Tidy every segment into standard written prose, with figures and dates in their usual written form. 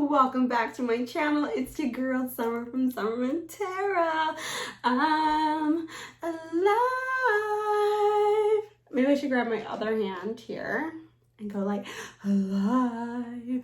Welcome back to my channel. It's your girl Summer from Summermoon Tarot. I'm alive. Maybe I should grab my other hand here and go like alive.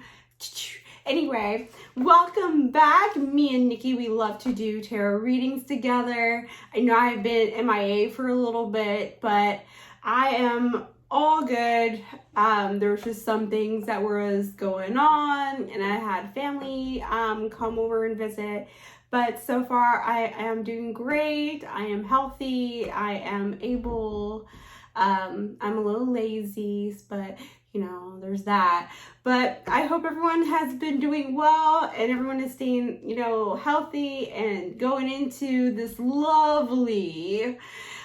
Anyway, welcome back. Me and Nikki, we love to do tarot readings together. I know I've been MIA for a little bit, but I am all good. There was just some things that was going on, and I had family come over and visit. But so far, I am doing great. I am healthy. I am able. I'm a little lazy, but you know, there's that. But I hope everyone has been doing well and everyone is staying, you know, healthy and going into this lovely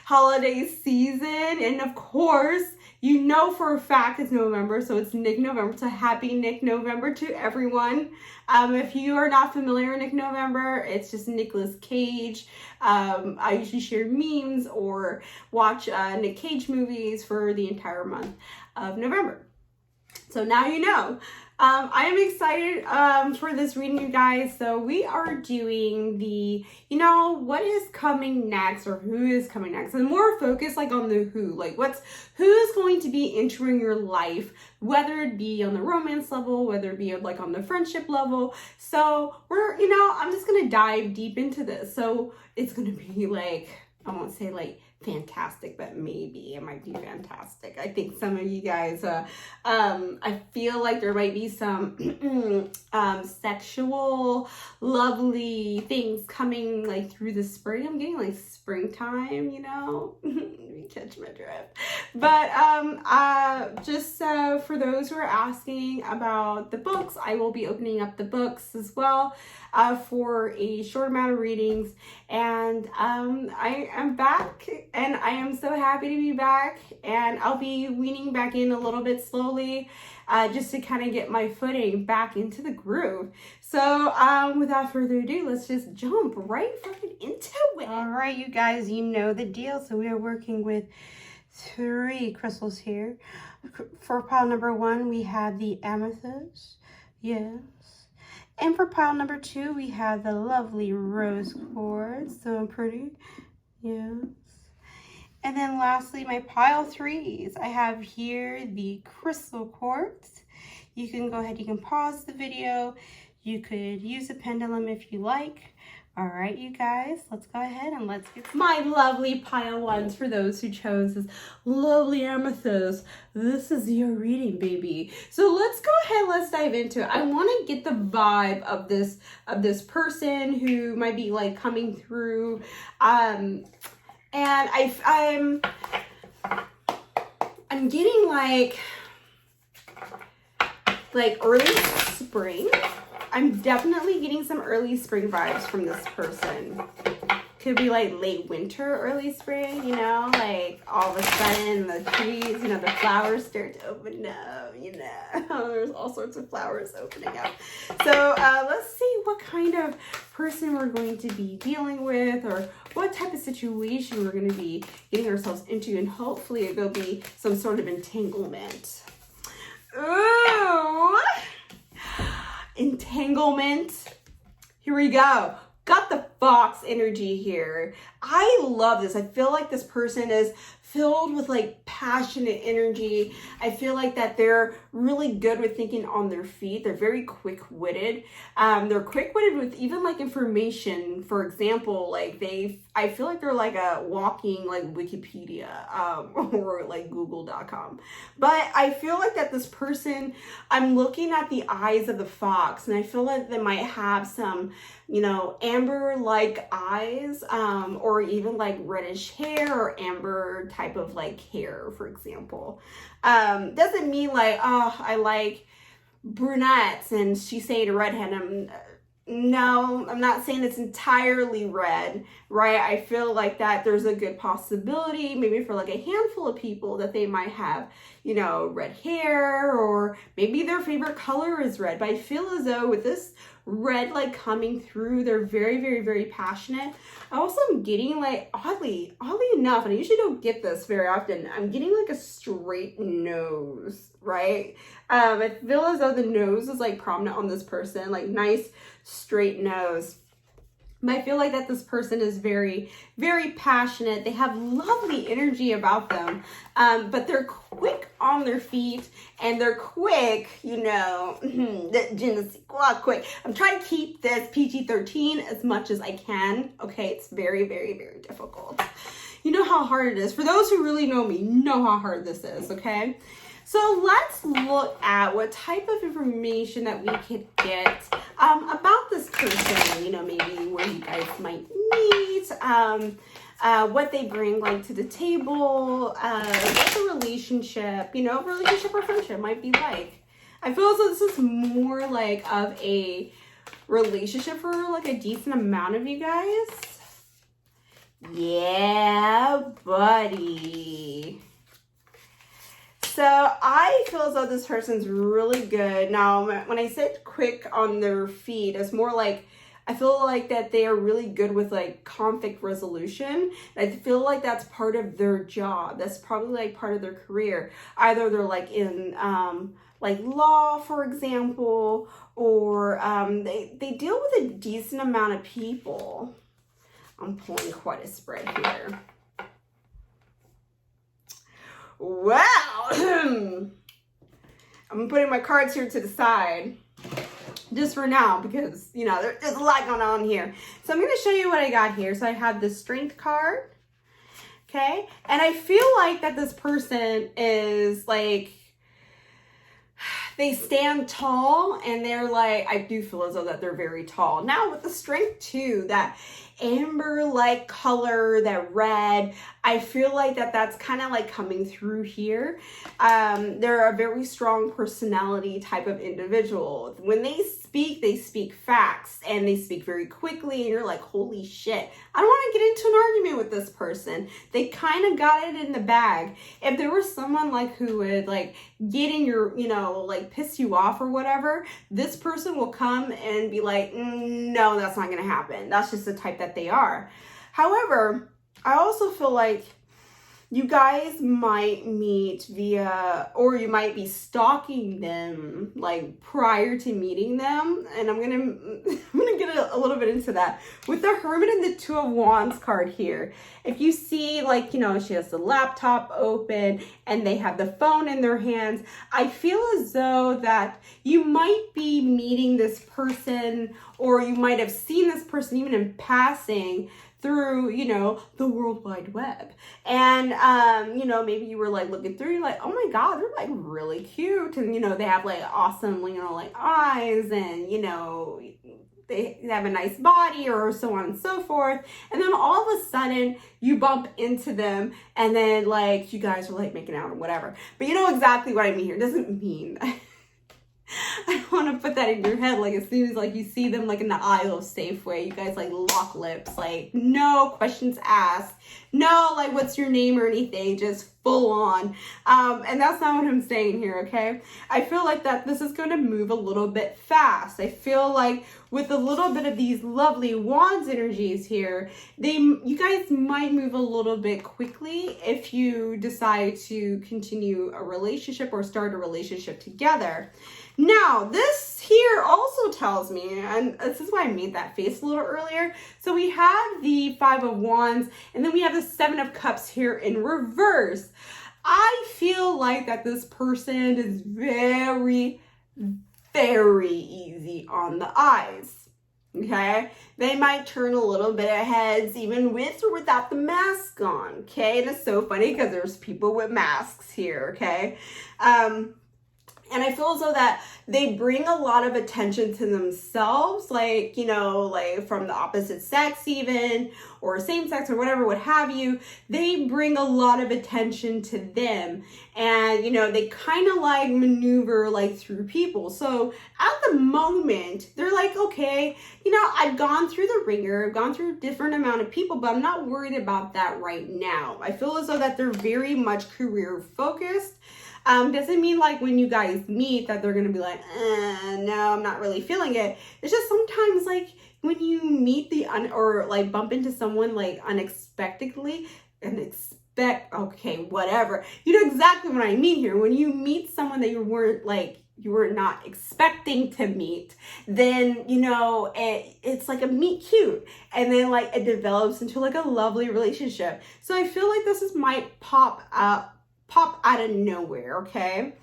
holiday season. And of course, you know for a fact it's November, so it's Nick November. So happy Nick November to everyone. If you are not familiar with Nick November, it's just Nicolas Cage. I usually share memes or watch Nick Cage movies for the entire month of November. So now you know. I am excited for this reading, you guys. So we are doing the, you know, what is coming next or who is coming next. And more focused like on the who, like who's going to be entering your life, whether it be on the romance level, whether it be like on the friendship level. So we're, you know, I'm just going to dive deep into this. So it's going to be like, I won't say like fantastic, but maybe it might be fantastic. I think some of you guys, I feel like there might be some sexual, lovely things coming like through the spring. I'm getting like springtime, you know, you catch my drift. But just for those who are asking about the books, I will be opening up the books as well for a short amount of readings. And I am back. And I am so happy to be back, and I'll be weaning back in a little bit slowly just to kind of get my footing back into the groove. So without further ado, let's just jump right fucking into it. All right, you guys, you know the deal. So we are working with 3 crystals here. For pile number 1, we have the Amethyst. Yes. And for pile number 2, we have the lovely Rose Quartz. So pretty. Yes. And then lastly, my pile 3s. I have here the Crystal Quartz. You can go ahead, you can pause the video. You could use a pendulum if you like. All right, you guys, let's go ahead and let's get my lovely pile 1s for those who chose this lovely Amethyst. This is your reading, baby. So let's go ahead, let's dive into it. I want to get the vibe of this person who might be like coming through. And I'm getting like early spring. I'm definitely getting some early spring vibes from this person. Could be like late winter, early spring, you know, like all of a sudden the trees, you know, the flowers start to open up, you know, there's all sorts of flowers opening up. So let's see what kind of person we're going to be dealing with, or what type of situation we're going to be getting ourselves into, and hopefully it will be some sort of entanglement. Ooh, entanglement. Here we go. Got the fox energy here. I love this. I feel like this person is filled with like passionate energy. I feel like that they're really good with thinking on their feet. They're very quick-witted. They're quick-witted with even like information. For example, like I feel like they're like a walking like Wikipedia or like Google.com. But I feel like that this person, I'm looking at the eyes of the fox, and I feel like they might have some, you know, amber-like eyes, or even like reddish hair or amber type of like hair, for example. Doesn't mean like, oh, I like brunettes and she's saying redhead. No, I'm not saying it's entirely red, right? I feel like that there's a good possibility, maybe for like a handful of people, that they might have, you know, red hair, or maybe their favorite color is red. But I feel as though with this red like coming through. They're very, very, very passionate. I also am getting like, oddly enough, and I usually don't get this very often, I'm getting like a straight nose, right? I feel as though the nose is like prominent on this person, like nice straight nose. But I feel like that this person is very, very passionate. They have lovely energy about them, but they're quick on their feet, and they're quick, you know, quick. I'm trying to keep this PG-13 as much as I can. Okay, it's very, very, very difficult. You know how hard it is. For those who really know me, know how hard this is, okay? So let's look at what type of information that we could get about this person, you know, maybe where you guys might meet, what they bring like to the table, what the relationship, you know, relationship or friendship might be like. I feel as though this is more like of a relationship for like a decent amount of you guys. Yeah, buddy. So I feel as though this person's really good. Now, when I said quick on their feet, it's more like, I feel like that they are really good with like conflict resolution. I feel like that's part of their job. That's probably like part of their career. Either they're like in like law, for example, or they deal with a decent amount of people. I'm pulling quite a spread here. Wow. I'm putting my cards here to the side just for now because, you know, there's a lot going on here. So I'm going to show you what I got here. So I have the strength card. Okay. And I feel like that this person is like, they stand tall, and they're like, I do feel as though that they're very tall. Now with the strength too, that amber-like color, that red, I feel like that that's kind of like coming through here. They're a very strong personality type of individual. When they speak facts, and they speak very quickly, and you're like, holy shit, I don't want to get into an argument with this person. They kind of got it in the bag. If there was someone like who would like get in your, you know, like piss you off or whatever, this person will come and be like, no, that's not going to happen. That's just the type that they are. However, I also feel like you guys might meet via, or you might be stalking them like prior to meeting them. And I'm gonna get a little bit into that. With the Hermit and the Two of Wands card here, if you see like, you know, she has the laptop open and they have the phone in their hands, I feel as though that you might be meeting this person, or you might have seen this person even in passing through, you know, the World Wide Web. And, you know, maybe you were like looking through, you're like, oh my God, they're like really cute. And, you know, they have like awesome, you know, like eyes, and, you know, they have a nice body, or so on and so forth. And then all of a sudden you bump into them, and then like you guys are like making out or whatever. But you know exactly what I mean here. It doesn't mean that I don't want to put that in your head. Like as soon as like you see them like in the aisle of Safeway, you guys like lock lips, like no questions asked, no like what's your name or anything, just full on. And that's not what I'm saying here, okay? I feel like that this is going to move a little bit fast. I feel like with a little bit of these lovely wands energies here, you guys might move a little bit quickly if you decide to continue a relationship or start a relationship together. Now, this here also tells me, and this is why I made that face a little earlier. So we have the Five of Wands, and then we have the Seven of Cups here in reverse. I feel like that this person is very, very easy on the eyes. Okay, they might turn a little bit of heads even with or without the mask on. Okay, and it's so funny because there's people with masks here. Okay, and I feel as though that they bring a lot of attention to themselves, like, you know, like from the opposite sex even, or same sex or whatever, what have you. They bring a lot of attention to them. And, you know, they kind of like maneuver like through people. So at the moment, they're like, okay, you know, I've gone through the ringer, I've gone through a different amount of people, but I'm not worried about that right now. I feel as though that they're very much career focused. Doesn't mean like when you guys meet that they're going to be like, no, I'm not really feeling it. It's just sometimes like when you meet or like bump into someone like unexpectedly and okay, whatever. You know exactly what I mean here. When you meet someone that you were not expecting to meet, then, you know, it's like a meet cute. And then like it develops into like a lovely relationship. So I feel like this might pop out of nowhere, okay?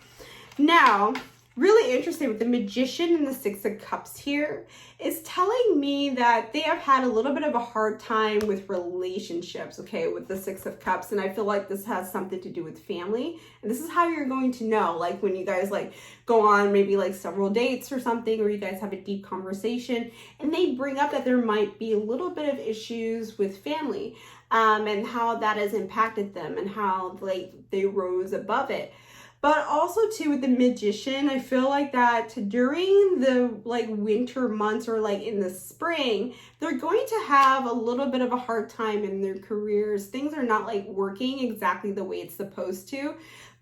Now, really interesting with the Magician and the Six of Cups here is telling me that they have had a little bit of a hard time with relationships, okay, with the Six of Cups. And I feel like this has something to do with family. And this is how you're going to know, like when you guys like go on maybe like several dates or something, or you guys have a deep conversation and they bring up that there might be a little bit of issues with family, and how that has impacted them and how like they rose above it. But also too with the Magician, I feel like that during the like winter months or like in the spring, they're going to have a little bit of a hard time in their careers. Things are not like working exactly the way it's supposed to.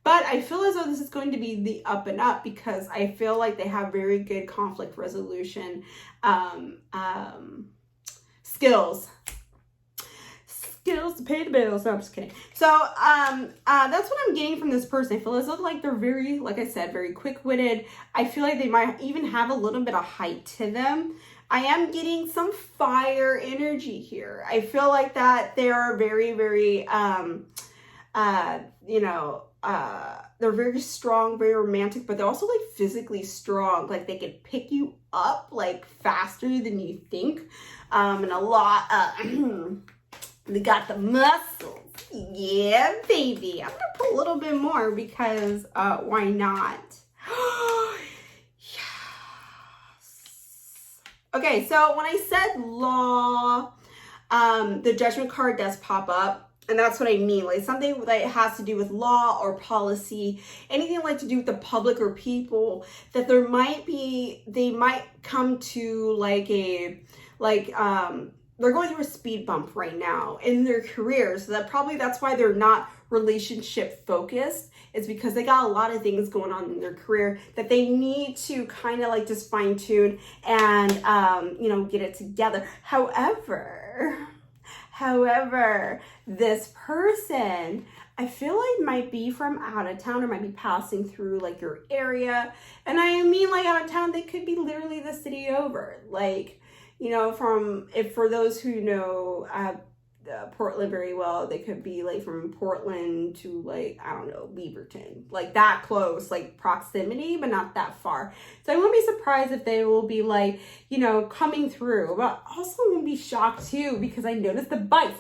But I feel as though this is going to be the up and up because I feel like they have very good conflict resolution skills to pay the bills. No, I'm just kidding. So that's what I'm getting from this person. I feel as though like they're very, like I said, very quick-witted. I feel like they might even have a little bit of height to them. I am getting some fire energy here. I feel like that they are very, very they're very strong, very romantic, but they're also like physically strong. Like they can pick you up like faster than you think, and a lot they got the muscles. Yeah, baby. I'm gonna put a little bit more because why not? Yes. Okay, so when I said law, the Judgment card does pop up. And that's what I mean, like something that has to do with law or policy, anything like to do with the public or people, that they might come to like they're going through a speed bump right now in their career. So that's why they're not relationship focused, is because they got a lot of things going on in their career that they need to kind of like just fine tune and, get it together. However, this person, I feel like might be from out of town or might be passing through like your area. And I mean like out of town, they could be literally the city over. Like, you know, for those who know Portland very well, they could be like from Portland to like, I don't know, Beaverton, like that close, like proximity, but not that far. So I wouldn't be surprised if they will be like, coming through, but also won't be shocked too, because I noticed the bike,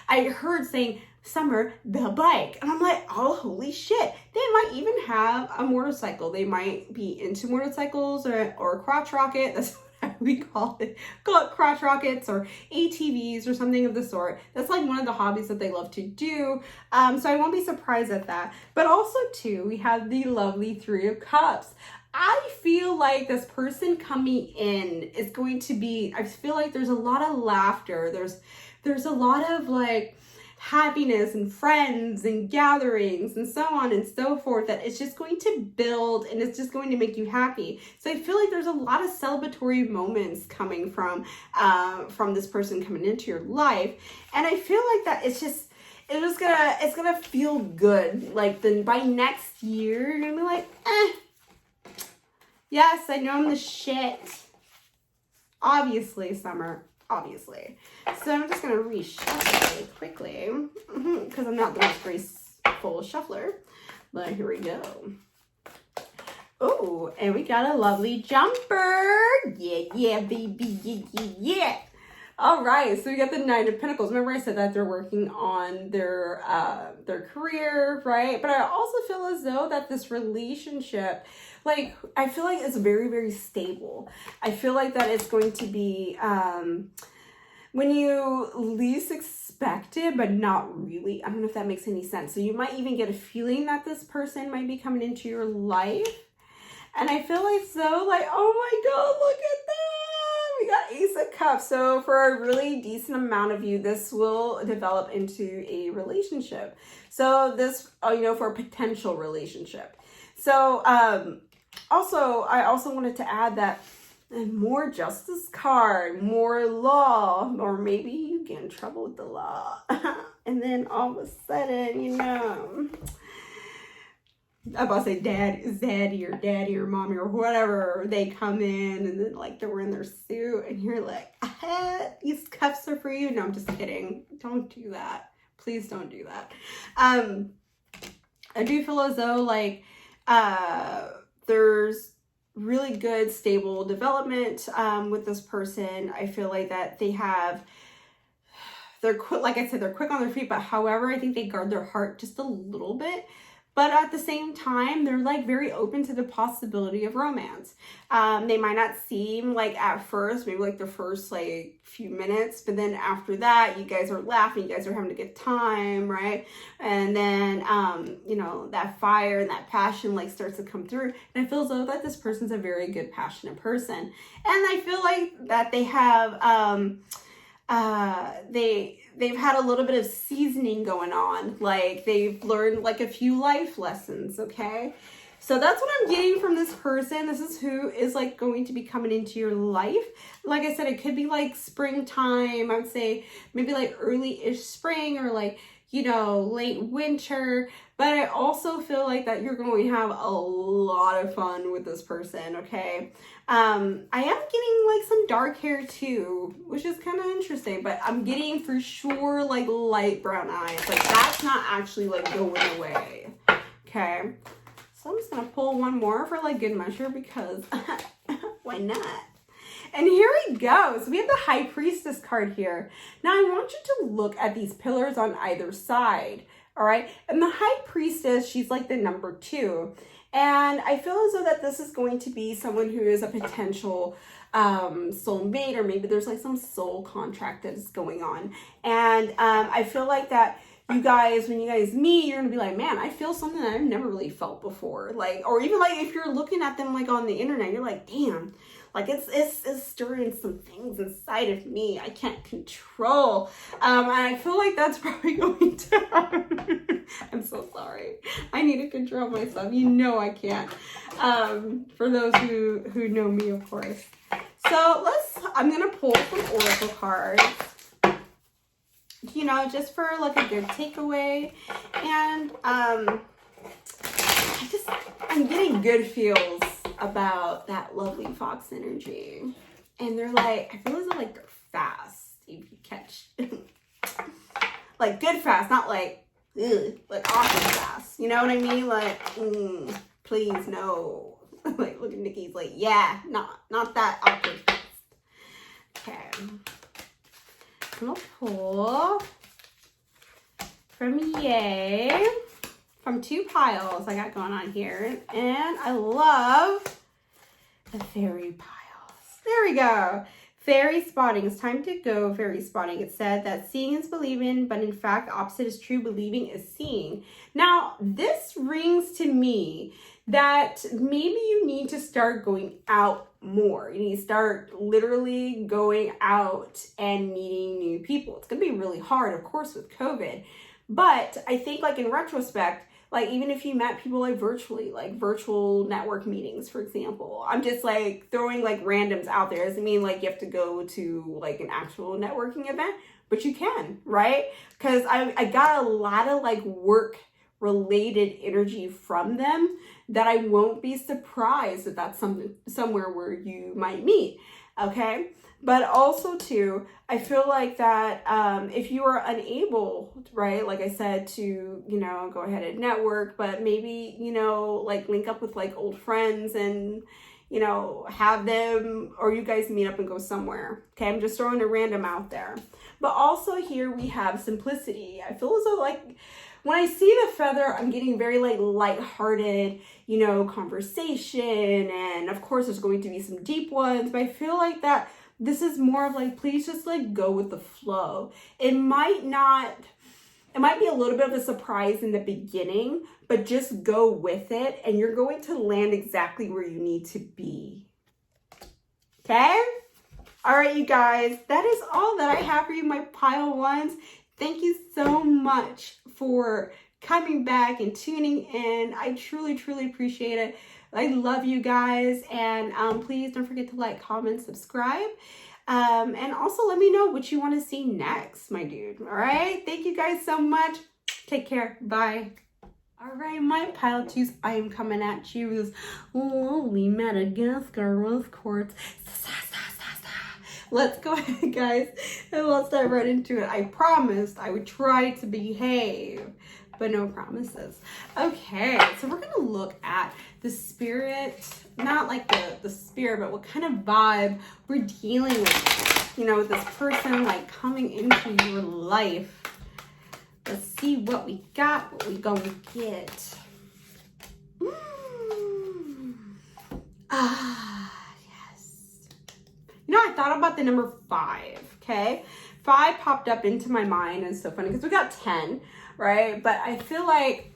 I heard saying, Summer, the bike. And I'm like, oh, holy shit. They might even have a motorcycle. They might be into motorcycles or crotch rocket. That's we call it crotch rockets or ATVs or something of the sort. That's like one of the hobbies that they love to do. So I won't be surprised at that. But also too, we have the lovely Three of Cups. I feel like this person coming in is going to be, I feel like there's a lot of laughter. There's a lot of like happiness and friends and gatherings and so on and so forth, that it's just going to build and it's just going to make you happy. So I feel like there's a lot of celebratory moments coming from this person coming into your life. And I feel like that it's gonna feel good. Like then by next year, you're gonna be like, yes, I know I'm the shit. Obviously, Summer. Obviously. So I'm just going to reshuffle really quickly because I'm not the most graceful shuffler. But here we go. Oh, and we got a lovely jumper. Yeah, baby. Yeah. All right, so we got the Nine of Pentacles. Remember I said that they're working on their career, right? But I also feel as though that this relationship, like, I feel like it's very, very stable. I feel like that it's going to be when you least expect it, but not really. I don't know if that makes any sense. So you might even get a feeling that this person might be coming into your life. And I feel like so like, oh my God, look at that. we got Ace of Cups. So for a really decent amount of you, this will develop into a relationship. So this, you know, for a potential relationship. So also, I also wanted to add that more justice card, more law, or maybe you get in trouble with the law. And then all of a sudden, you know, I'm about to say daddy or mommy or whatever, they come in and then like they're wearing their suit and you're like, these cups are for you. No, I'm just kidding. Don't do that. Please don't do that. I do feel as though like there's really good stable development with this person. I feel like that they're quick, like I said, they're quick on their feet, but however, I think they guard their heart just a little bit. But at the same time, they're like very open to the possibility of romance. They might not seem like at first, maybe like the first like few minutes, but then after that, you guys are laughing, you guys are having a good time, right? And then, you know, that fire and that passion like starts to come through. And I feel as though that this person's a very good, passionate person. And I feel like that they have, they've had a little bit of seasoning going on. Like they've learned like a few life lessons, okay? So that's what I'm getting from this person. This is who is like going to be coming into your life. Like I said, it could be like springtime. I would say maybe like early-ish spring or like, you know, late winter. But I also feel like that you're going to have a lot of fun with this person, okay? I am getting like some dark hair too, which is kind of interesting, but I'm getting for sure like light brown eyes. Like that's not actually like going away, okay? So I'm just gonna pull one more for like good measure because why not? And here we go. So we have the High Priestess card here. Now I want you to look at these pillars on either side, all right? And the High Priestess, she's like the number 2. And I feel as though that this is going to be someone who is a potential soulmate, or maybe there's like some soul contract that is going on. And I feel like that you guys, when you guys meet, you're gonna be like, man, I feel something that I've never really felt before. Like, or even like if you're looking at them like on the internet, you're like, damn, like it's stirring some things inside of me I can't control. And I feel like that's probably going to happen. I'm so sorry. I need to control myself. You know I can't. For those who know me, of course. So I'm gonna pull some oracle cards, you know, just for like a good takeaway. And I'm getting good feels about that lovely fox energy. And they're like, I feel as though like they're fast, if you catch. Like good fast, not like, ugh, like awesome fast. You know what I mean? Like, please, no. Like, look at Nikki's like, yeah, not that awkward fast. Okay. I'm gonna pull from Yay, from 2 piles I got going on here. And I love the fairy piles. There we go. Fairy spotting. It's time to go fairy spotting. It said that seeing is believing, but in fact, opposite is true. Believing is seeing. Now, this rings to me that maybe you need to start going out more. You need to start literally going out and meeting new people. It's going to be really hard, of course, with COVID. But I think like in retrospect, like even if you met people like virtually, like virtual network meetings, for example, I'm just like throwing like randoms out there. Doesn't mean like you have to go to like an actual networking event, but you can, right? Because I got a lot of like work related energy from them that I won't be surprised if that's somewhere where you might meet, okay? But also too, I feel like that if you are unable, right, like I said, to, you know, go ahead and network, but maybe, you know, like link up with like old friends and, you know, have them, or you guys meet up and go somewhere. Okay, I'm just throwing a random out there. But also here we have simplicity. I feel as though like when I see the feather, I'm getting very like lighthearted, you know, conversation. And of course there's going to be some deep ones, but I feel like that this is more of like, please just like go with the flow. It might be a little bit of a surprise in the beginning, but just go with it and you're going to land exactly where you need to be. Okay? All right, you guys, that is all that I have for you, my pile ones. Thank you so much for coming back and tuning in. I truly, truly appreciate it. I love you guys. And please don't forget to like, comment, subscribe. And also let me know what you want to see next, my dude. All right. Thank you guys so much. Take care. Bye. All right, my pile twos, I am coming at you with this lovely Madagascar rose quartz. Let's go ahead, guys, and let's dive right into it. I promised I would try to behave, but no promises. Okay, so we're gonna look at the spirit, not like the spirit, but what kind of vibe we're dealing with, you know, with this person like coming into your life. Let's see what we got, what we gonna get. Yes. You know, I thought about the number 5, okay? 5 popped up into my mind, and it's so funny because we got 10, right? But I feel like,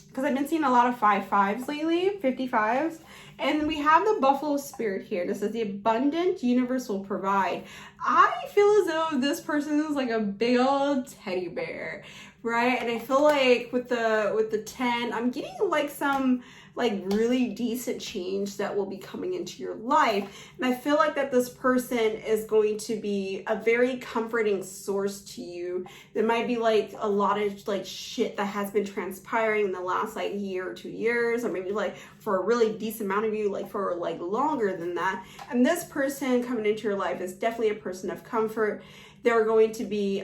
because I've been seeing a lot of 5/5s lately, 55s, and we have the buffalo spirit here. This is the abundant universe will provide. I feel as though this person is like a big old teddy bear, right? And I feel like with the 10, I'm getting like some like really decent change that will be coming into your life. And I feel like that this person is going to be a very comforting source to you. There might be like a lot of like shit that has been transpiring in the last like year or 2 years, or maybe like for a really decent amount of you, like for like longer than that. And this person coming into your life is definitely a person of comfort. They're going to be,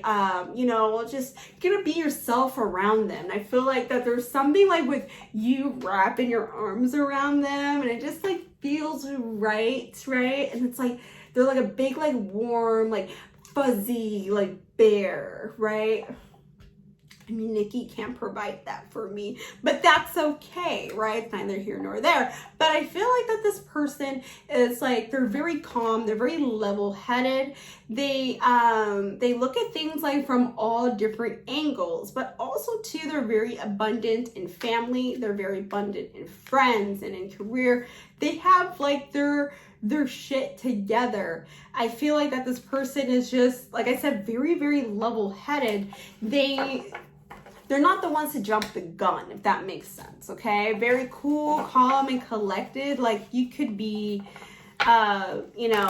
you know, just gonna be yourself around them. And I feel like that there's something like with you wrapping your arms around them, and it just like feels right? And it's like, they're like a big, like warm, like fuzzy, like bear, right? I mean, Nikki can't provide that for me, but that's okay, right? It's neither here nor there. But I feel like that this person is like, they're very calm, they're very level-headed. They look at things like from all different angles, but also too, they're very abundant in family, they're very abundant in friends and in career. They have like their shit together. I feel like that this person is just, like I said, very, very level-headed. They're not the ones to jump the gun, if that makes sense, okay? Very cool, calm, and collected. Like, you could be, you know,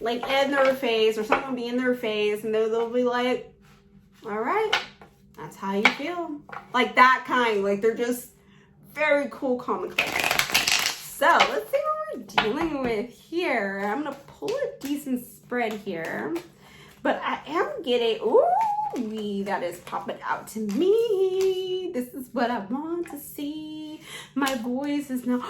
like in their face, or someone be in their face, and they'll be like, all right, that's how you feel. Like that kind, like they're just very cool, calm, and collected. So, let's see what we're dealing with here. I'm gonna pull a decent spread here, but I am getting, ooh, that is popping out to me. This is what I want to see. My voice is not,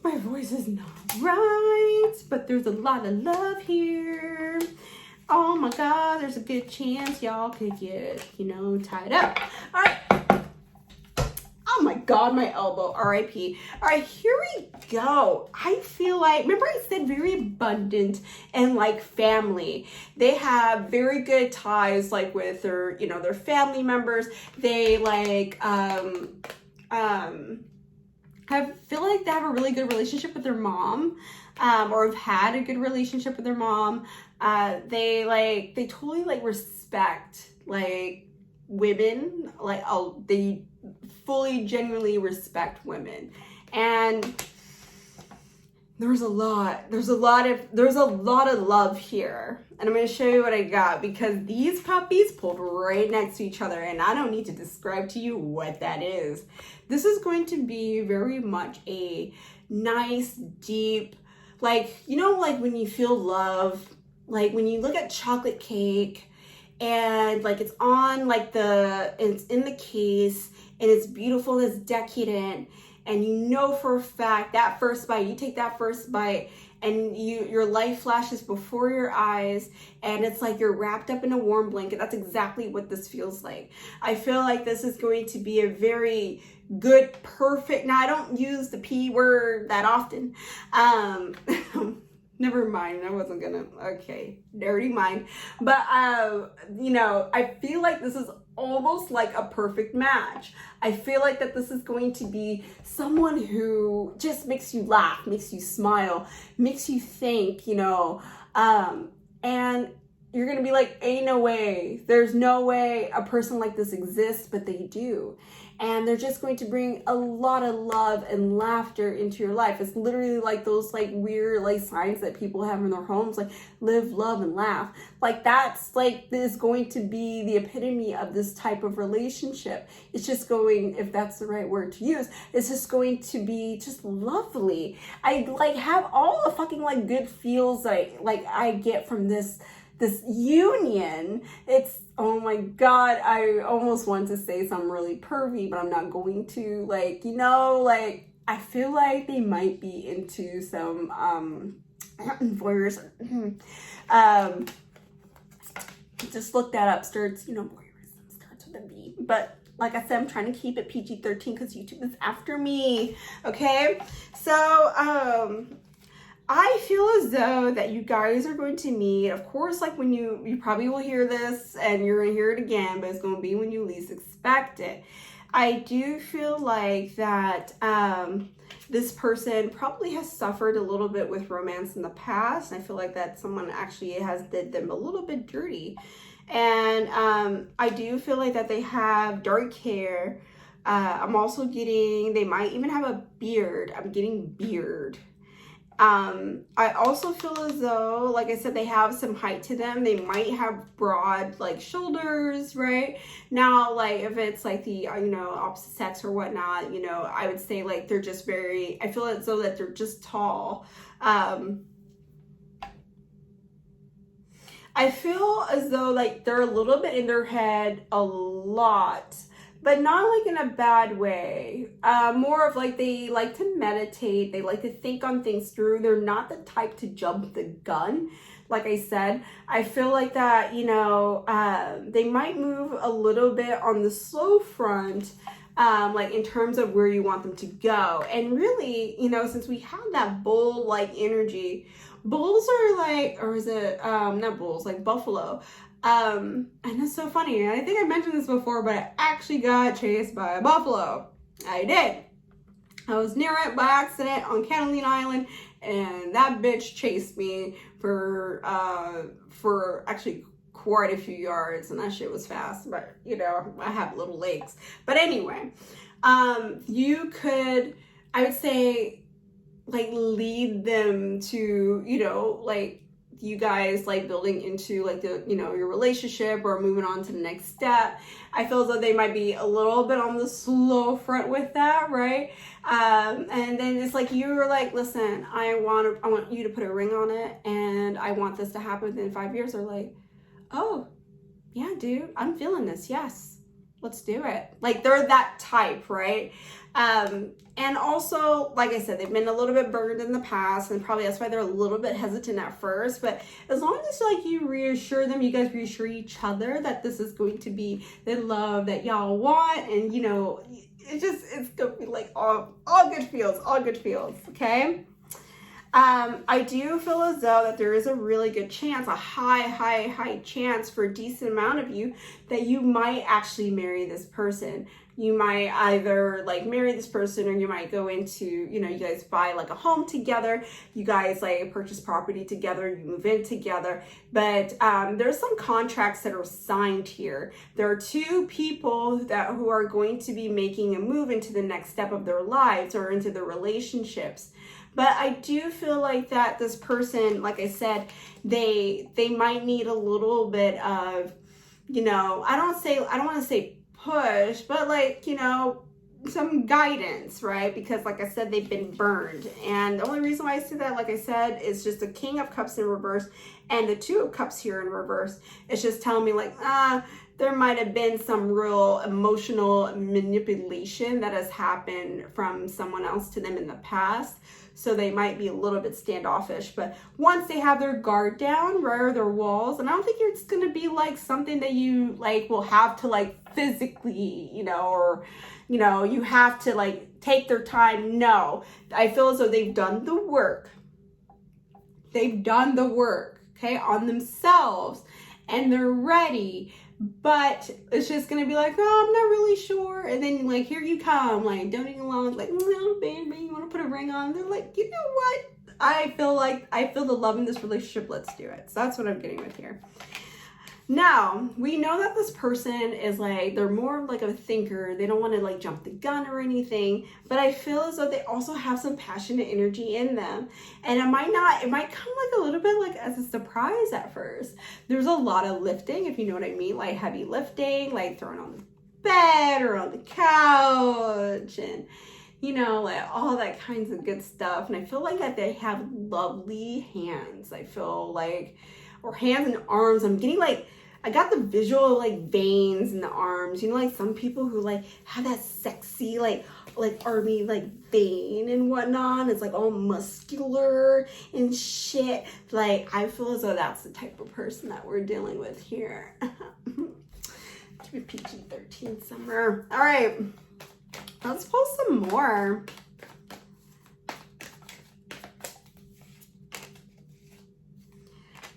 my voice is not right, but there's a lot of love here. Oh my God, there's a good chance y'all could get, you know, tied up. All right. Oh my God, my elbow, RIP. All right, here we go. I feel like, remember I said very abundant and like family. They have very good ties like with their, you know, their family members. They like, feel like they have a really good relationship with their mom, or have had a good relationship with their mom. They totally like respect like women, like, they fully genuinely respect women. And there's a lot of love here. And I'm going to show you what I got, because these puppies pulled right next to each other, and I don't need to describe to you what that is. This is going to be very much a nice, deep, like, you know, like when you feel love, like when you look at chocolate cake and like it's on like it's in the case, and it's beautiful, it's decadent, and you know for a fact that first bite, you take that first bite and your life flashes before your eyes, and it's like you're wrapped up in a warm blanket. That's exactly what this feels like. I feel like this is going to be a very good, perfect, now I don't use the P word that often. Never mind, I wasn't gonna, okay, dirty mind. But, you know, I feel like this is almost like a perfect match. I feel like that this is going to be someone who just makes you laugh, makes you smile, makes you think, you know, And you're going to be like, ain't no way. There's no way a person like this exists, but they do. And they're just going to bring a lot of love and laughter into your life. It's literally like those like weird like signs that people have in their homes, like live, love, and laugh. Like that's like this going to be the epitome of this type of relationship. It's just going, if that's the right word to use, it's just going to be just lovely. I like have all the fucking like good feels that I get from this union. It's, oh my God, I almost want to say something really pervy, but I'm not going to. Like, you know, like I feel like they might be into some voyeurism. Just look that up. Starts, you know, voyeurism starts with a V. But like I said, I'm trying to keep it PG-13 because YouTube is after me. Okay, so I feel as though that you guys are going to meet, of course, like when you probably will hear this and you're going to hear it again, but it's going to be when you least expect it. I do feel like that this person probably has suffered a little bit with romance in the past. I feel like that someone actually has did them a little bit dirty. And I do feel like that they have dark hair. I'm also getting, they might even have a beard. I'm getting beard. I also feel as though, like I said, they have some height to them. They might have broad like shoulders, right? Now, like if it's like the, you know, opposite sex or whatnot, you know, I would say like they're just very, I feel as though that they're just tall. I feel as though like they're a little bit in their head a lot, but not like in a bad way. More of like they like to meditate. They like to think on things through. They're not the type to jump the gun. Like I said, I feel like that, you know, they might move a little bit on the slow front, like in terms of where you want them to go. And really, you know, since we have that bull-like energy, bulls are like, or is it, not bulls, like buffalo. And it's so funny. I think I mentioned this before, but I actually got chased by a buffalo. I did. I was near it by accident on Catalina Island, and that bitch chased me for actually quite a few yards, and that shit was fast, but you know, I have little legs. But anyway, you could, I would say, like lead them to, you know, like you guys like building into like the, you know, your relationship or moving on to the next step. I feel as though they might be a little bit on the slow front with that, right? And then it's like you're like, listen, I want you to put a ring on it, and I want this to happen within 5 years. They're like, oh yeah, dude, I'm feeling this. Yes, let's do it. Like they're that type, right? And also, like I said, they've been a little bit burned in the past, and probably that's why they're a little bit hesitant at first. But as long as like you reassure them, you guys reassure each other that this is going to be the love that y'all want, and you know, it's gonna be like all good feels, okay? I do feel as though that there is a really good chance, a high chance for a decent amount of you that you might actually marry this person. You might either like marry this person, or you might go into, you know, you guys buy like a home together, you guys like purchase property together, you move in together. But there's some contracts that are signed here. There are two people who are going to be making a move into the next step of their lives or into their relationships. But I do feel like that this person, like I said, they might need a little bit of, you know, I don't want to say push, but like, you know, some guidance, right? Because like I said, they've been burned. And the only reason why I say that, like I said, is just the King of Cups in reverse and the Two of Cups here in reverse. It's just telling me like, there might have been some real emotional manipulation that has happened from someone else to them in the past. So they might be a little bit standoffish, but once they have their guard down, right, or their walls, and I don't think it's going to be like something that you like will have to like physically, you know, or, you know, you have to like take their time. No, I feel as though they've done the work. They've done the work, okay, on themselves, and they're ready. But it's just gonna be like, oh, I'm not really sure. And then like, here you come, like donating along, like, no, baby, you want to put a ring on? They're like, you know what? I feel the love in this relationship. Let's do it. So that's what I'm getting with here. Now, we know that this person is like, they're more like a thinker. They don't want to like jump the gun or anything, but I feel as though they also have some passionate energy in them. And it might come like a little bit like as a surprise at first. There's a lot of lifting, if you know what I mean, like heavy lifting, like throwing on the bed or on the couch and, you know, like all that kinds of good stuff. And I feel like that they have lovely hands. I feel like, or hands and arms. I'm getting like, I got the visual of like veins in the arms. You know, like some people who like have that sexy like army like vein and whatnot. It's like all muscular and shit. Like I feel as though that's the type of person that we're dealing with here. Keep it PG-13 summer. All right, let's pull some more.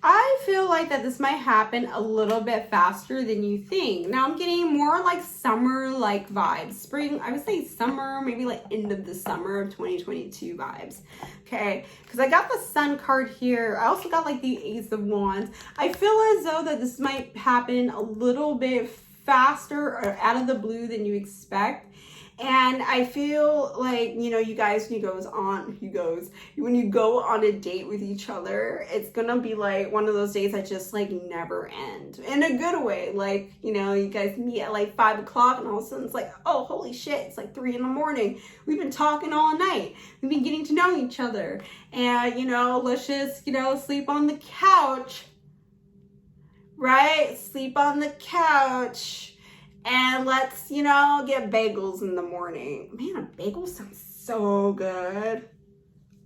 I feel like that this might happen a little bit faster than you think. Now I'm getting more like summer like vibes. Spring, I would say summer, maybe like end of the summer of 2022 vibes. Okay, because I got the Sun card here. I also got like the Ace of Wands. I feel as though that this might happen a little bit faster or out of the blue than you expect. And I feel like, you know, you guys, when you go on a date with each other, it's gonna be like one of those days that just like never end in a good way. Like, you know, you guys meet at like 5 o'clock and all of a sudden it's like, oh, holy shit, it's like 3 a.m. We've been talking all night. We've been getting to know each other. And, you know, let's just, you know, sleep on the couch, right? Sleep on the couch. And let's, you know, get bagels in the morning. Man, a bagel sounds so good.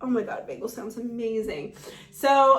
Oh my God, bagel sounds amazing. So,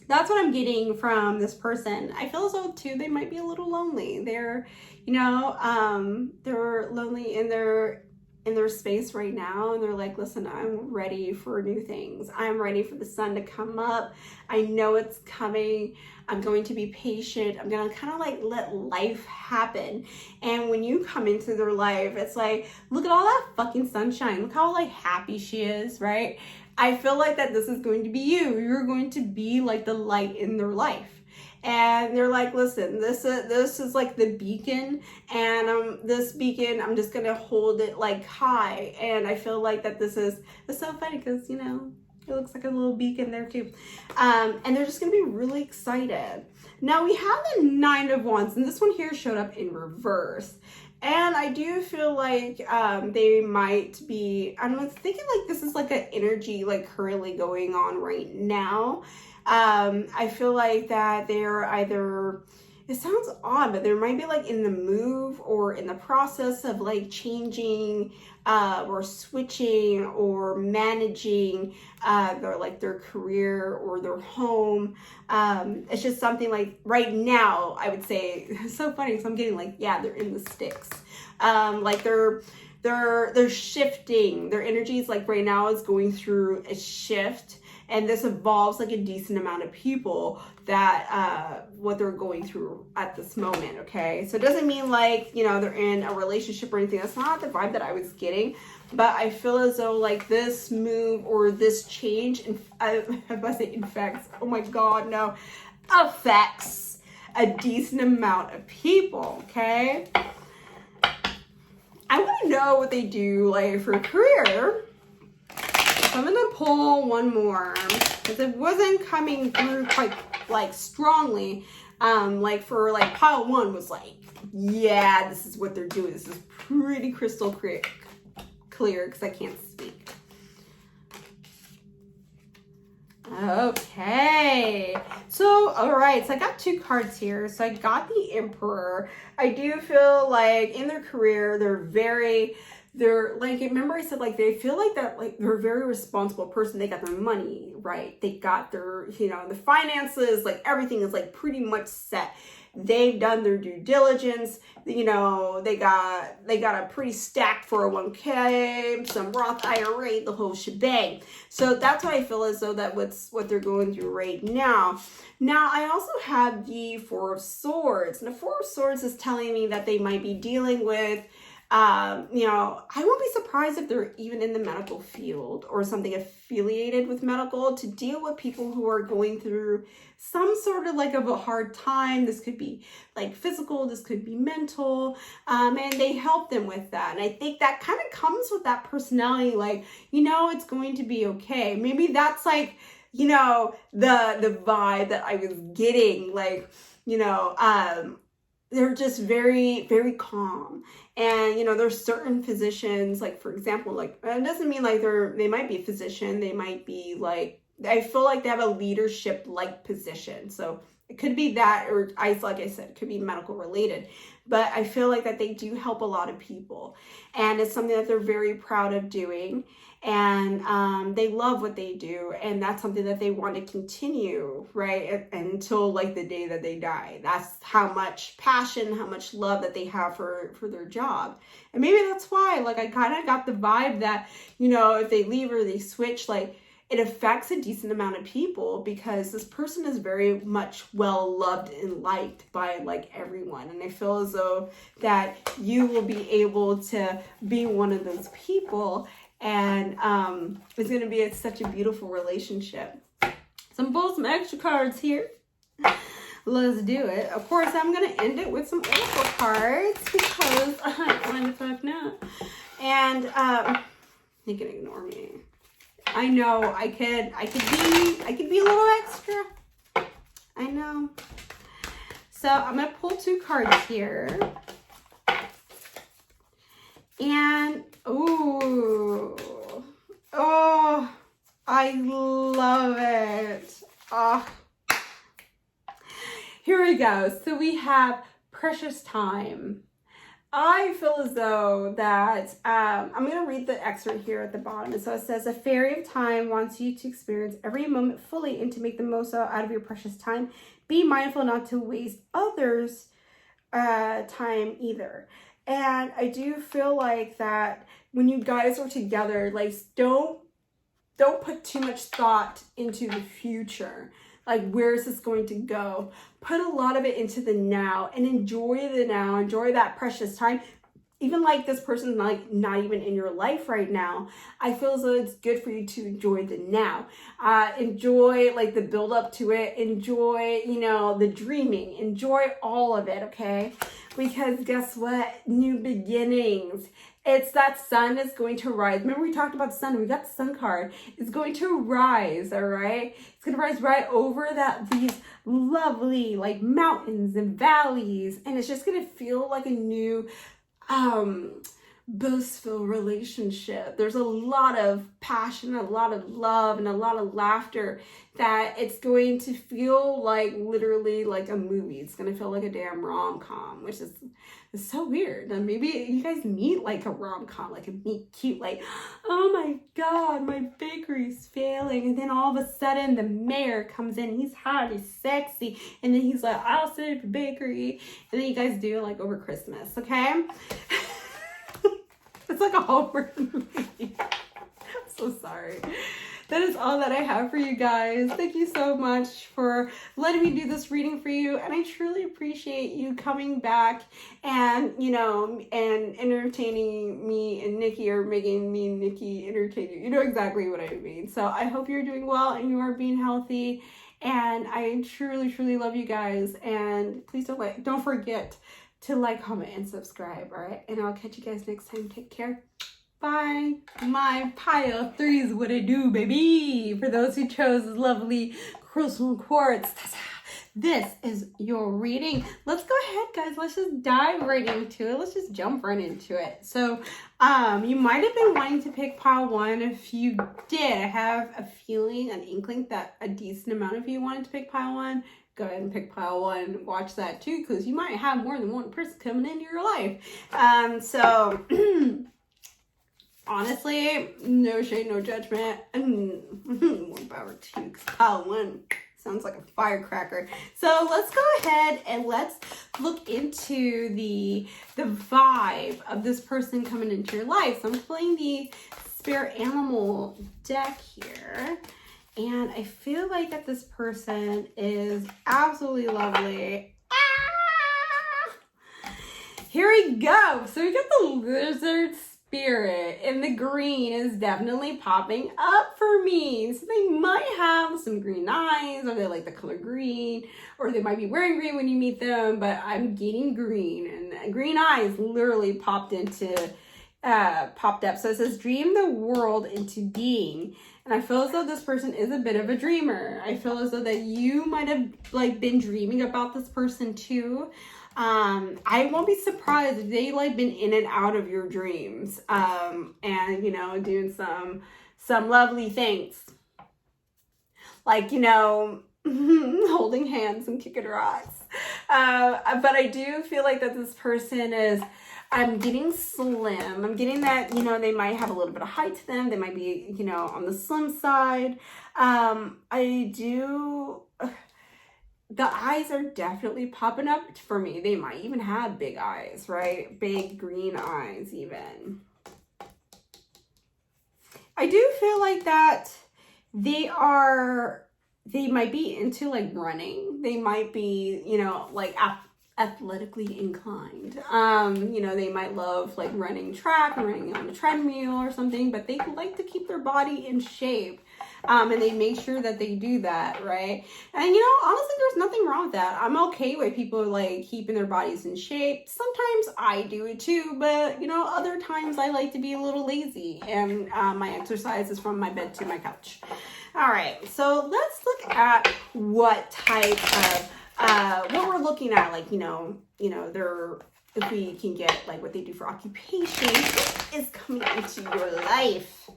that's what I'm getting from this person. I feel as though too, they might be a little lonely. They're, you know, they're lonely in their space right now. And they're like, listen, I'm ready for new things. I'm ready for the sun to come up. I know it's coming. I'm going to be patient. I'm going to kind of like let life happen. And when you come into their life, it's like, look at all that fucking sunshine. Look how like happy she is, right? I feel like that this is going to be you. You're going to be like the light in their life. And they're like, listen, this is like the beacon, and this beacon, I'm just gonna hold it like high. And I feel like that it's so funny because, you know, it looks like a little beacon there too. And they're just gonna be really excited. Now we have the Nine of Wands, and this one here showed up in reverse. And I do feel like they might be, I'm thinking like this is like an energy like currently going on right now. I feel like that they're either, it sounds odd, but they might be like in the move or in the process of like changing or switching or managing their career or their home. It's just something like right now, I would say, it's so funny because I'm getting like, yeah, they're in the sticks. Like they're shifting. Their energies like right now is going through a shift. And this involves like a decent amount of people that what they're going through at this moment, okay? So it doesn't mean like, you know, they're in a relationship or anything. That's not the vibe that I was getting. But I feel as though like this move or this change, affects, oh my God, no, affects a decent amount of people, okay? I want to know what they do like for a career. So I'm gonna pull one more because it wasn't coming through quite like strongly. Like for like pile one was like, yeah, this is what they're doing. This is pretty crystal clear because I can't speak. Okay, so all right, so I got 2 cards here. So I got the Emperor. I do feel like in their career they're like, remember I said like they feel like that, like they're a very responsible person. They got their money right, they got their, you know, the finances, like everything is like pretty much set. They've done their due diligence, you know, they got a pretty stacked 401k, some Roth IRA, the whole shebang. So that's why I feel as though that what they're going through right now. Now I also have the Four of Swords, and the Four of Swords is telling me that they might be dealing with You know, I won't be surprised if they're even in the medical field or something affiliated with medical to deal with people who are going through some sort of like of a hard time. This could be like physical, this could be mental, and they help them with that. And I think that kind of comes with that personality, like, you know, it's going to be okay. Maybe that's like, you know, the vibe that I was getting, like, you know, they're just very, very calm. And, you know, there's certain physicians, like, for example, like, it doesn't mean like they might be a physician. They might be like, I feel like they have a leadership like position. So it could be that, or like I said, it could be medical related. But I feel like that they do help a lot of people. And it's something that they're very proud of doing. And they love what they do, and that's something that they want to continue, right, until like the day that they die. That's how much passion, how much love that they have for their job. And maybe that's why, like, I kind of got the vibe that, you know, if they leave or they switch, like, it affects a decent amount of people, because this person is very much well loved and liked by like everyone. And I feel as though that you will be able to be one of those people. And it's going to be such a beautiful relationship. So I'm pulling some extra cards here. Let's do it. Of course, I'm going to end it with some oracle cards because why the fuck not? And you can ignore me. I know I could be a little extra. I know. So I'm going to pull 2 cards here. And oh, I love it. Oh. Here we go. So we have precious time. I feel as though that, I'm going to read the excerpt here at the bottom. And so it says, a fairy of time wants you to experience every moment fully and to make the most out of your precious time. Be mindful not to waste others' time either. And I do feel like that when you guys are together, like, don't put too much thought into the future. Like, where is this going to go? Put a lot of it into the now and enjoy the now. Enjoy that precious time. Even like this person's like not even in your life right now. I feel as though it's good for you to enjoy the now. Enjoy like the build up to it. Enjoy, you know, the dreaming. Enjoy all of it, okay? Because guess what? New beginnings. It's that sun is going to rise. Remember we talked about the sun. We got the sun card. It's going to rise, all right? It's going to rise right over these lovely like mountains and valleys. And it's just going to feel like a new blissful relationship. There's a lot of passion, a lot of love, and a lot of laughter that it's going to feel like literally like a movie. It's going to feel like a damn rom-com, which is so weird. And maybe you guys meet like a rom-com, like a meet cute, like, oh my God, my bakery's failing. And then all of a sudden the mayor comes in, he's hot, he's sexy. And then he's like, I'll save the bakery. And then you guys do like over Christmas, okay? It's like a Hallmark movie. I'm so sorry. That is all that I have for you guys. Thank you so much for letting me do this reading for you. And I truly appreciate you coming back and, you know, and entertaining me and Nikki, or making me and Nikki entertain you. You know exactly what I mean. So I hope you're doing well and you are being healthy. And I truly, truly love you guys. And please don't forget to like, comment, and subscribe, all right? And I'll catch you guys next time. Take care. Bye. My pile 3 is what I do, baby. For those who chose lovely crystal quartz, this is your reading. Let's go ahead, guys. Let's just dive right into it. Let's just jump right into it. So, you might have been wanting to pick pile 1. If you did, I have a feeling, an inkling that a decent amount of you wanted to pick pile 1. Go ahead and pick pile 1. Watch that too, because you might have more than one person coming into your life. So honestly, no shade, no judgment. More power to you, because pile 1 sounds like a firecracker. So let's go ahead and let's look into the vibe of this person coming into your life. So I'm pulling the spirit animal deck here. And I feel like that this person is absolutely lovely. Here we go. So we got the lizard spirit, and the green is definitely popping up for me. So they might have some green eyes, or they like the color green, or they might be wearing green when you meet them, but I'm getting green, and green eyes literally popped up. So it says dream the world into being. And I feel as though this person is a bit of a dreamer. I feel as though that you might have like been dreaming about this person too. I won't be surprised if they like been in and out of your dreams, and you know, doing some lovely things, like, you know, holding hands and kicking rocks. But I do feel like that this person is, I'm getting slim. I'm getting that, you know, they might have a little bit of height to them. They might be, you know, on the slim side. The eyes are definitely popping up for me. They might even have big eyes, right? Big green eyes even. I do feel like that they might be into like running. They might be, you know, like athletically inclined. You know, they might love like running track or running on a treadmill or something, but they like to keep their body in shape. And they make sure that they do that, right? And, you know, honestly, there's nothing wrong with that. I'm okay with people, like, keeping their bodies in shape. Sometimes I do it too, but, you know, other times I like to be a little lazy. And my exercise is from my bed to my couch. All right, so let's look at what type of, what we're looking at, like, you know, if we can get, like, what they do for occupation is coming into your life.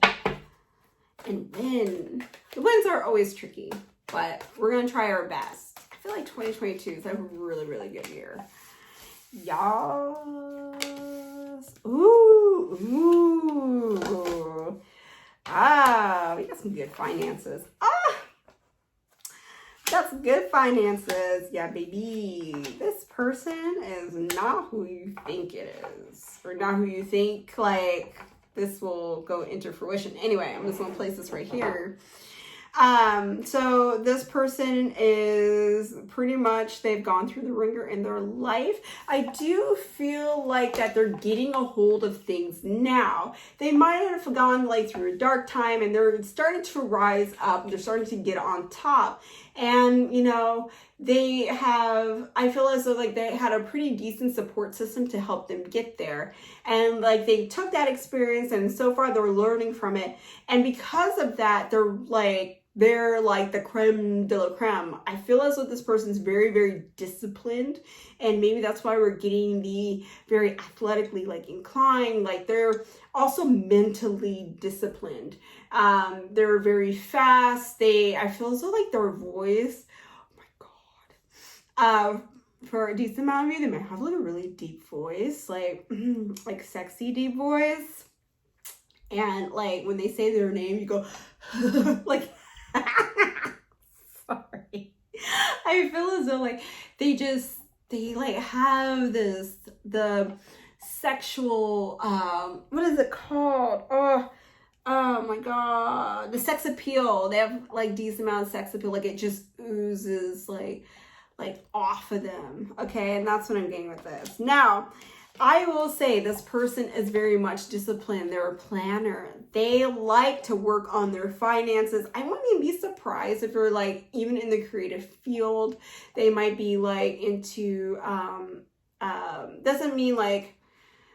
And win. The wins are always tricky, but we're going to try our best. I feel like 2022 is a really, really good year. Yes. Ooh. We got some good finances. Got some good finances. Yeah, baby. This person is not who you think it is. Or not who you think, like, this will go into fruition. Anyway, I'm just going to place this right here. So this person is pretty much, they've gone through the ringer in their life. I do feel like that they're getting a hold of things now. They might have gone like through a dark time and they're starting to rise up. They're starting to get on top. And, you know, they have, I feel as though like they had a pretty decent support system to help them get there. And like they took that experience and so far they're learning from it. And because of that, they're like the creme de la creme. I feel as though this person's very, very disciplined. And maybe that's why we're getting the very athletically like inclined. Like they're also mentally disciplined. They're very fast. I feel as though like their voice, for a decent amount of you, they might have like a really deep voice, like sexy deep voice. And like when they say their name, you go like sorry. I feel as though like they like have the sexual what is it called? Oh my god, the sex appeal. They have like decent amount of sex appeal, like it just oozes like off of them. Okay, and that's what I'm getting with this. Now, I will say this person is very much disciplined. They're a planner. They like to work on their finances. I wouldn't even be surprised if they're like even in the creative field. They might be like into doesn't mean like,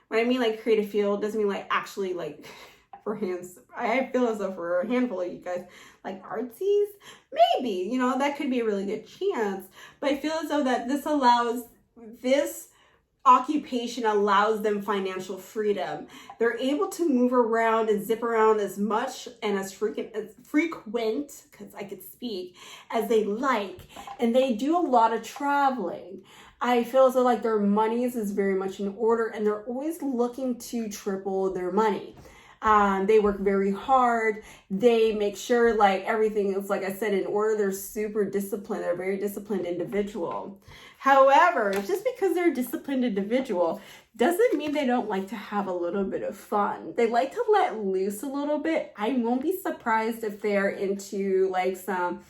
when I mean like creative field, doesn't mean like actually like for hands. I feel as though for a handful of you guys, like artsies, maybe, you know, that could be a really good chance. But I feel as though that this occupation allows them financial freedom. They're able to move around and zip around as much and as frequent, because I could speak, as they like. And they do a lot of traveling. I feel as though like their monies is very much in order and they're always looking to triple their money. They work very hard. They make sure like everything is, like I said, in order. They're super disciplined. They're a very disciplined individual. However, just because they're a disciplined individual doesn't mean they don't like to have a little bit of fun. They like to let loose a little bit. I won't be surprised if they're into like some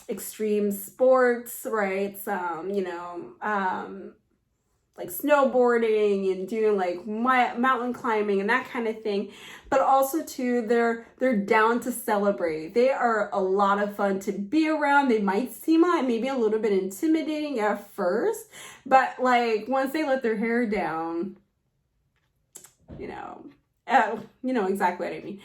extreme sports, right? Some, you know, like snowboarding and doing like mountain climbing and that kind of thing. But also too, they're down to celebrate. They are a lot of fun to be around. They might seem like maybe a little bit intimidating at first, but like once they let their hair down, you know exactly what I mean.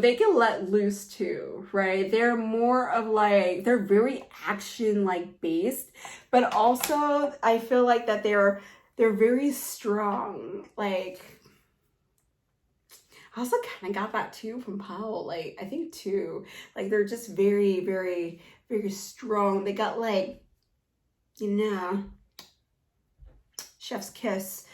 They can let loose too, right? They're more of like, they're very action like based, but also I feel like that they're very strong. Like, I also kind of got that too from Powell. Like, I think too, like they're just very, very, very strong. They got like, chef's kiss.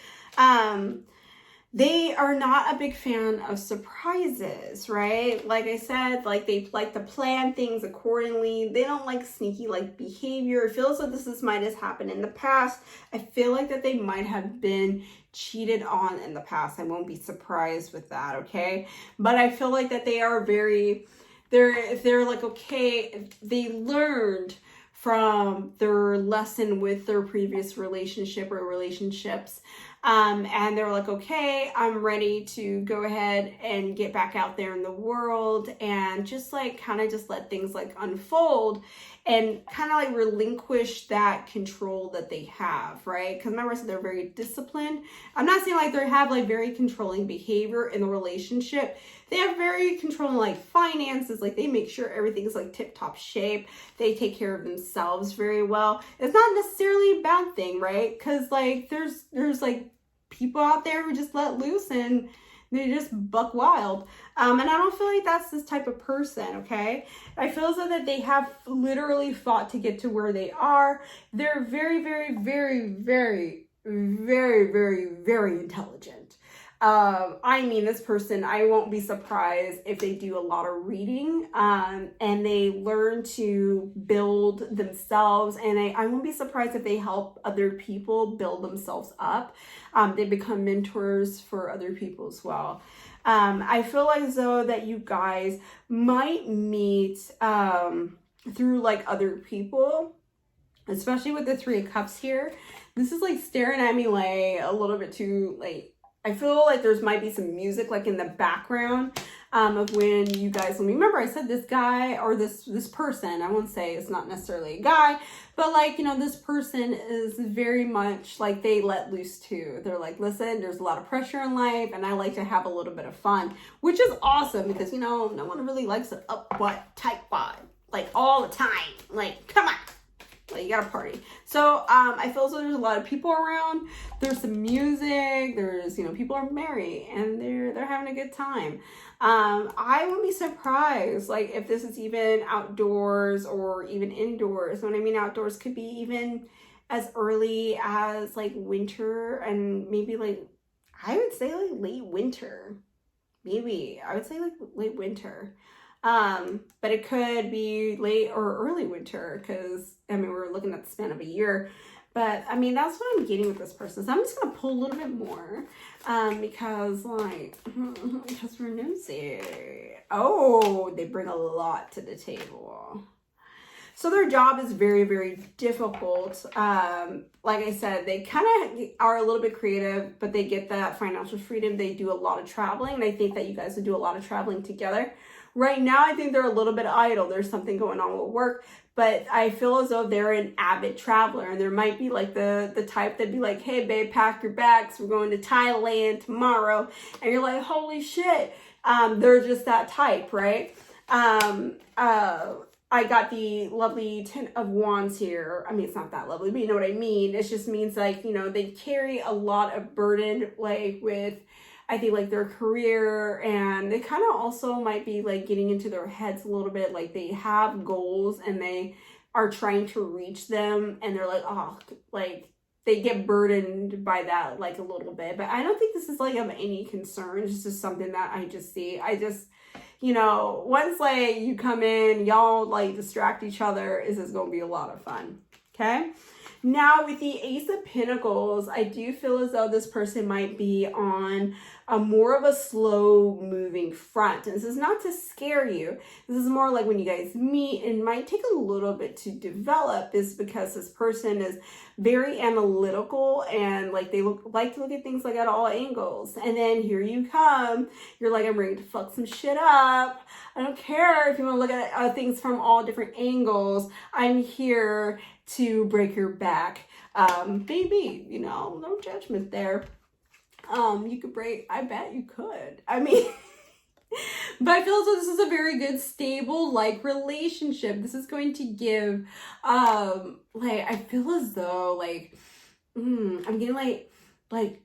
They are not a big fan of surprises, right? Like I said, like they like to plan things accordingly. They don't like sneaky like behavior. It feels like this might have happened in the past. I feel like that they might have been cheated on in the past. I won't be surprised with that, okay? But I feel like that they are they're like, okay, they learned from their lesson with their previous relationship or relationships. And they're like, okay, I'm ready to go ahead and get back out there in the world and just like kind of just let things like unfold and kind of like relinquish that control that they have, right? Because remember I said they're very disciplined. I'm not saying like they have like very controlling behavior in the relationship. They have very controlling like finances, like they make sure everything's like tip-top shape. They take care of themselves very well. It's not necessarily a bad thing, right? Because like there's like people out there who just let loose and they just buck wild. And I don't feel like that's this type of person, okay? I feel as though that they have literally fought to get to where they are. They're very, very, very, very, very, very, very intelligent. I mean, this person, I won't be surprised if they do a lot of reading, and they learn to build themselves. And I won't be surprised if they help other people build themselves up. They become mentors for other people as well. I feel as though that you guys might meet, through like other people, especially with the Three of Cups here. This is like staring at me like a little bit too like, I feel like there's might be some music like in the background of when you guys, remember I said this guy or this person, I won't say it's not necessarily a guy, but like, this person is very much like they let loose too. They're like, listen, there's a lot of pressure in life and I like to have a little bit of fun, which is awesome because, no one really likes an up-butt type vibe, like all the time. Like, come on. Like, you gotta party. So I feel as though there's a lot of people around. There's some music. There's, people are merry and they're having a good time. I wouldn't be surprised, like, if this is even outdoors or even indoors. When I mean outdoors, could be even as early as like winter and maybe like, I would say like late winter. Maybe I would say like late winter. But it could be late or early winter because, we're looking at the span of a year. But, that's what I'm getting with this person. So I'm just going to pull a little bit more because we're nosy. Oh, they bring a lot to the table. So their job is very, very difficult. Like I said, they kind of are a little bit creative, but they get that financial freedom. They do a lot of traveling. And I think that you guys would do a lot of traveling together. Right now, I think they're a little bit idle. There's something going on with work, but I feel as though they're an avid traveler, and there might be like the type that'd be like, hey, babe, pack your bags. We're going to Thailand tomorrow. And you're like, holy shit. They're just that type, right? I got the lovely Ten of Wands here. It's not that lovely, but you know what I mean. It just means like, they carry a lot of burden, like with, I think like their career, and they kind of also might be like getting into their heads a little bit. Like they have goals and they are trying to reach them and they're like, oh, like they get burdened by that like a little bit. But I don't think this is like of any concern. It's just something that I just see. Once like you come in, y'all like distract each other, this is going to be a lot of fun. Okay. Now with the Ace of Pentacles, I do feel as though this person might be on a more of a slow moving front. And this is not to scare you. This is more like when you guys meet, and might take a little bit to develop, is because this person is very analytical and like they like to look at things like at all angles. And then here you come, you're like, I'm ready to fuck some shit up. I don't care if you want to look at things from all different angles. I'm here to break your back. Baby, you know, no judgment there. You could break, I bet you could. I mean, but I feel as though this is a very good, stable, like, relationship. This is going to give, like, I feel as though, like, I'm getting, like, I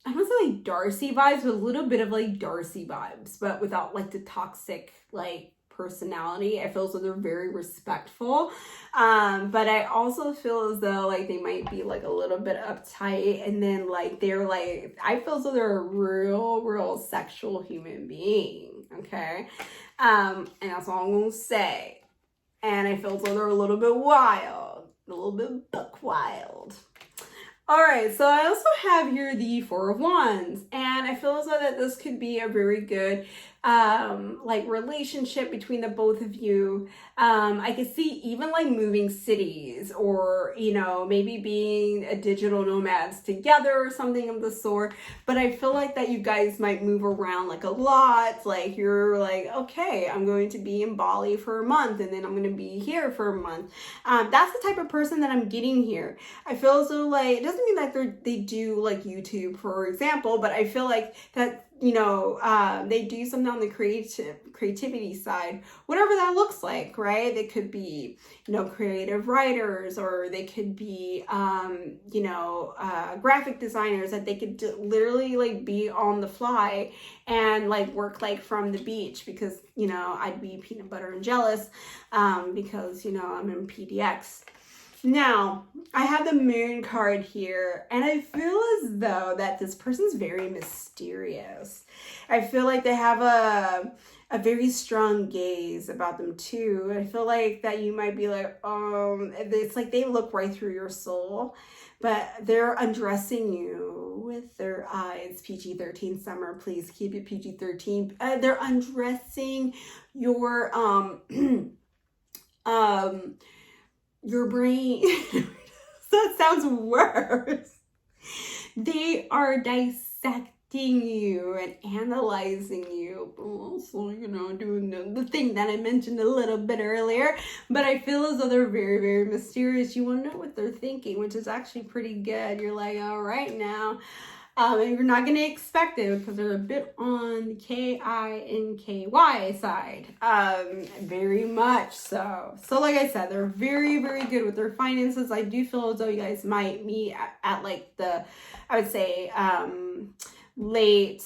don't say, like, Darcy vibes, but a little bit of, like, Darcy vibes, but without, like, the toxic, like, personality. I feel as though they're very respectful, but I also feel as though like they might be like a little bit uptight, and then like they're like, I feel as though they're a real sexual human being, okay, and that's all I'm gonna say. And I feel as though they're a little bit wild, a little bit buck wild. All right, so I also have here the Four of Wands, and I feel as though that this could be a very good like relationship between the both of you. I could see even like moving cities, or you know, maybe being a digital nomads together or something of the sort. But I feel like that you guys might move around like a lot. Like you're like, okay, I'm going to be in Bali for a month, and then I'm going to be here for a month. That's the type of person that I'm getting here. I feel as though like, it doesn't mean that they do like YouTube, for example, but I feel like that, you know, they do something on the creativity side, whatever that looks like, right? They could be, you know, creative writers, or they could be, you know, graphic designers, that they could literally like be on the fly and like work like from the beach, because, you know, I'd be peanut butter and jealous, because, you know, I'm in PDX. Now, I have the Moon card here, and I feel as though that this person's very mysterious. I feel like they have a very strong gaze about them too. I feel like that you might be like, it's like they look right through your soul, but they're undressing you with their eyes. PG-13 summer, please keep it PG-13. They're undressing your your brain. That sounds worse. They are dissecting you and analyzing you, but also, you know, doing the thing that I mentioned a little bit earlier. But I feel as though they're very mysterious. You want to know what they're thinking, which is actually pretty good. You're like, all right now. And you're not going to expect it, because they're a bit on the KINKY side. Very much so. So like I said, they're very good with their finances. I do feel as though you guys might meet at like the, I would say, late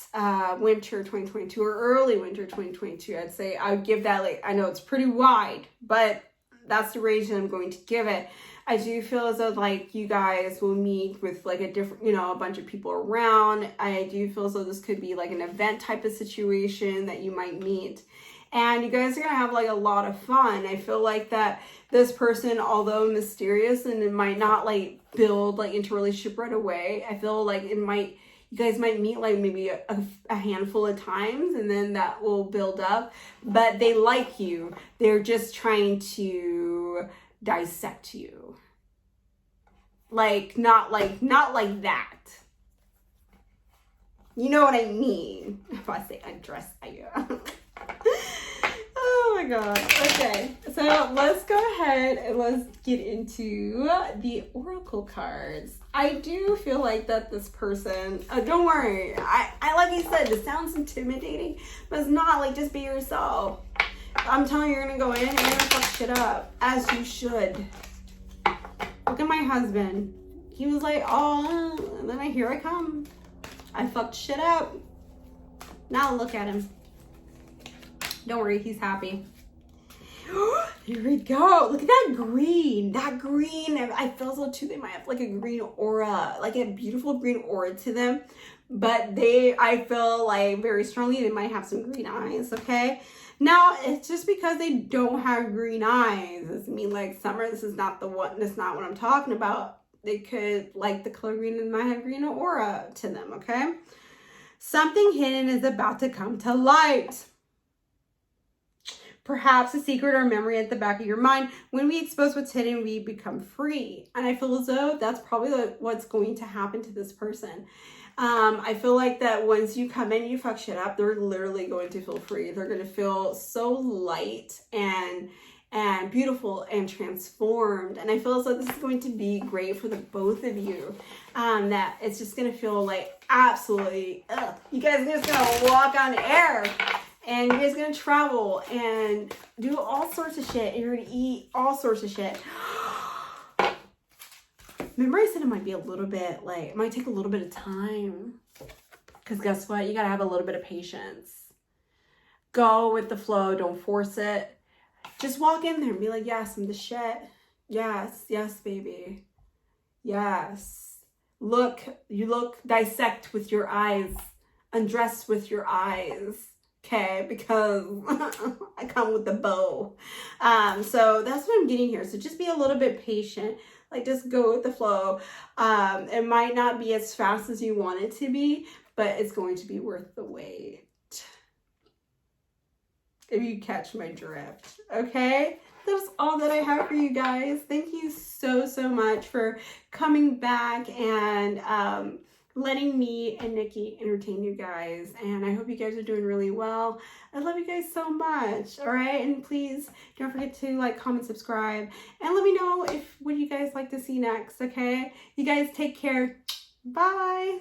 winter 2022 or early winter 2022. I'd say I would give that, like, I know it's pretty wide, but that's the range that I'm going to give it. I do feel as though like you guys will meet with like a different, you know, a bunch of people around. I do feel as though this could be like an event type of situation that you might meet, and you guys are gonna have like a lot of fun. I feel like that this person, although mysterious and it might not like build like into a relationship right away, I feel like it might, you guys might meet like maybe a handful of times, and then that will build up. But they like you. They're just trying to dissect you. Like, not like that. You know what I mean? If I say undress you. Oh my god. Okay. So let's go ahead and let's get into the oracle cards. I do feel like that this person, don't worry. I like I said, it sounds intimidating, but it's not. Like, just be yourself. I'm telling you, you're gonna go in and you're gonna fuck shit up, as you should. Look at my husband. He was like, oh, and then here I come. I fucked shit up. Now look at him. Don't worry, he's happy. Here we go. Look at that green. That green. I feel so too. They might have like a green aura, like a beautiful green aura to them. But I feel like very strongly they might have some green eyes, okay? Now, it's just because they don't have green eyes doesn't mean like summer, this is not the one, that's not what I'm talking about. They could like the color green and might have green aura to them, okay? Something hidden is about to come to light. Perhaps a secret or memory at the back of your mind. When we expose what's hidden, we become free. And I feel as though that's probably what's going to happen to this person. I feel like that once you come in, you fuck shit up, they're literally going to feel free. They're going to feel so light and beautiful and transformed. And I feel as though this is going to be great for the both of you. That it's just going to feel like absolutely, you guys are just going to walk on air. And you guys are going to travel and do all sorts of shit. And you're going to eat all sorts of shit. Remember I said it might be a little bit like, it might take a little bit of time. Because guess what? You got to have a little bit of patience. Go with the flow. Don't force it. Just walk in there and be like, yes, I'm the shit. Yes, yes, baby. Yes. Look, dissect with your eyes. Undress with your eyes. Okay, because I come with the bow. So that's what I'm getting here. So just be a little bit patient. Like just go with the flow. It might not be as fast as you want it to be, but it's going to be worth the wait. If you catch my drift. Okay? That's all that I have for you guys. Thank you so, so much for coming back and letting me and Nikki entertain you guys. And I hope you guys are doing really well. I love you guys so much. All right. And please don't forget to like, comment, subscribe, and let me know what you guys like to see next. Okay. You guys take care. Bye.